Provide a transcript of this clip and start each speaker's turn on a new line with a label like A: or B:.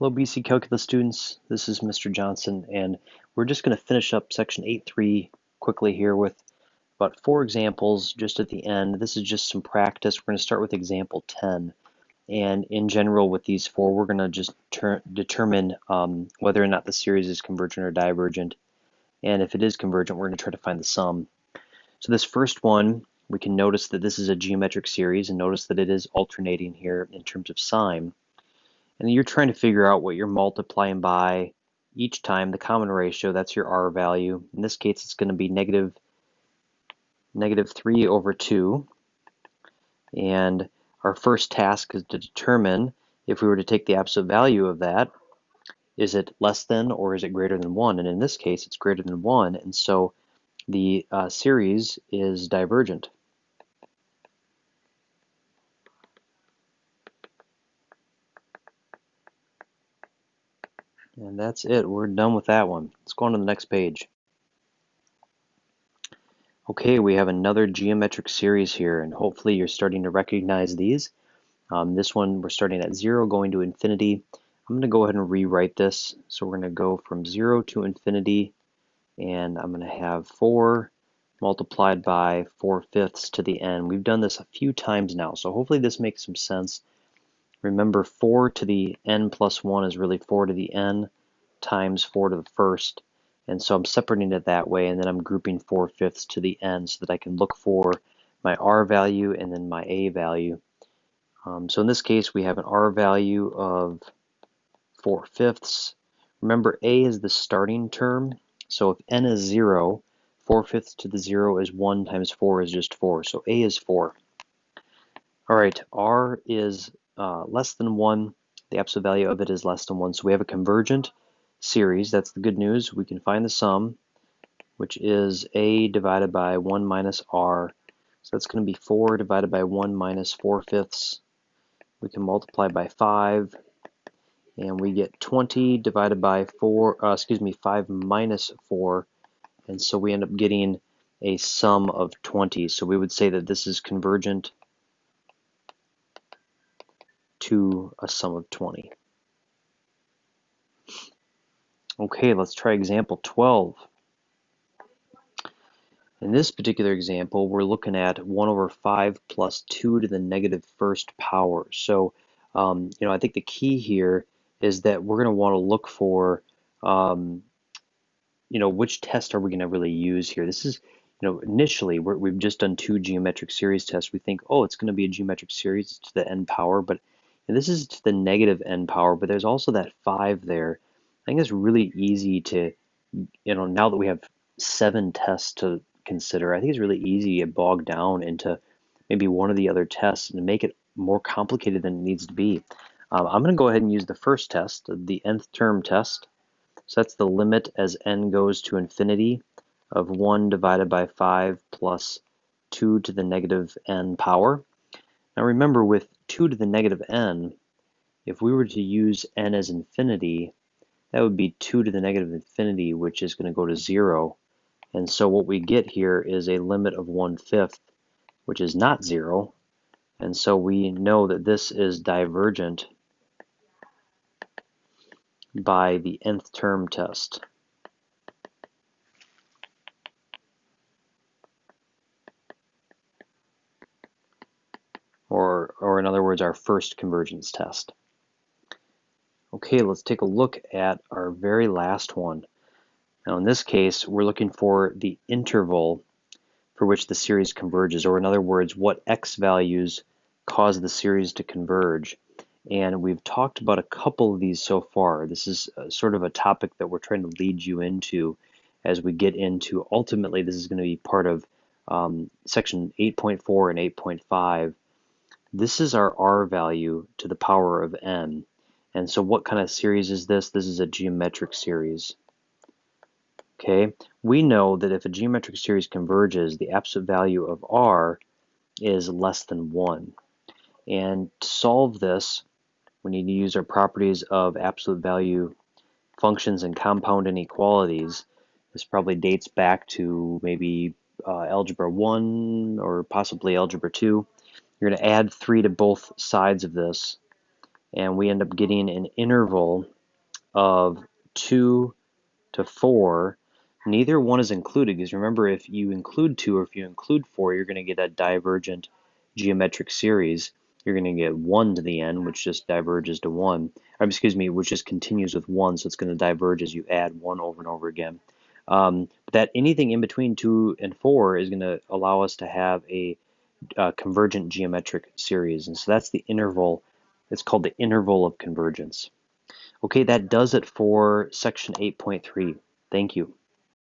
A: Hello, BC Calculus students. This is Mr. Johnson, and we're just going to finish up section 8.3 quickly here with about 4 examples just at the end. This is just some practice. We're going to start with example 10. And in general, with these 4, we're going to just determine whether or not the series is convergent or divergent. And if it is convergent, we're going to try to find the sum. So this first one, we can notice that this is a geometric series, and notice that it is alternating here in terms of sign. And you're trying to figure out what you're multiplying by each time, the common ratio, that's your R value. In this case, it's going to be negative 3 over 2. And our first task is to determine if we were to take the absolute value of that, is it less than or is it greater than 1? And in this case, it's greater than 1, and so the series is divergent. And that's it. We're done with that one. Let's go on to the next page. Okay, we have another geometric series here, and hopefully you're starting to recognize these. This one, we're starting at 0, going to infinity. I'm going to go ahead and rewrite this. So we're going to go from 0 to infinity, and I'm going to have 4 multiplied by 4/5 to the n. We've done this a few times now, so hopefully this makes some sense. Remember, 4 to the n plus 1 is really 4 to the n times 4 to the first. And so I'm separating it that way, and then I'm grouping 4/5 to the n so that I can look for my R value and then my A value. So in this case, we have an R value of 4/5. Remember, A is the starting term. So if n is 0, 4/5 to the 0 is 1 times 4 is just 4. So A is 4. All right, R is less than 1. The absolute value of it is less than 1. So we have a convergent series. That's the good news. We can find the sum, which is A divided by 1 minus R. So that's going to be 4 divided by 1 minus 4/5. We can multiply by 5, and we get 20 divided by 5 minus 4. And so we end up getting a sum of 20. So we would say that this is convergent to a sum of 20. Okay, let's try example 12. In this particular example, we're looking at 1 over 5 plus 2 to the negative first power. So, I think the key here is that we're going to want to look for, which test are we going to really use here? This is, initially we've just done 2 geometric series tests. We think, oh, it's going to be a geometric series to the n power, but this is to the negative n power, but there's also that 5 there. I think it's really easy to, now that we have 7 tests to consider, I think it's really easy to get bogged down into maybe one of the other tests and make it more complicated than it needs to be. I'm going to go ahead and use the first test, the nth term test. So that's the limit as n goes to infinity of 1 divided by 5 plus 2 to the negative n power. Now remember, with 2 to the negative n, if we were to use n as infinity, that would be 2 to the negative infinity, which is going to go to 0. And so what we get here is a limit of 1/5, which is not 0. And so we know that this is divergent by the nth term test. Or in other words, our first convergence test. Okay, let's take a look at our very last one. Now in this case, we're looking for the interval for which the series converges, or in other words, what x values cause the series to converge. And we've talked about a couple of these so far. This is sort of a topic that we're trying to lead you into as we get into, ultimately, this is going to be part of section 8.4 and 8.5. This is our R value to the power of n. And so what kind of series is this? This is a geometric series. Okay, we know that if a geometric series converges, the absolute value of R is less than 1. And to solve this, we need to use our properties of absolute value functions and compound inequalities. This probably dates back to maybe Algebra 1 or possibly Algebra 2. You're going to add 3 to both sides of this, and we end up getting an interval of 2 to 4. Neither one is included, because remember, if you include 2 or if you include 4, you're going to get a divergent geometric series. You're going to get 1 to the n, which just diverges to 1. Or, excuse me, which just continues with 1, so it's going to diverge as you add 1 over and over again. That anything in between 2 and 4 is going to allow us to have a convergent geometric series. And so that's the interval. It's called the interval of convergence. Okay, that does it for section 8.3. Thank you.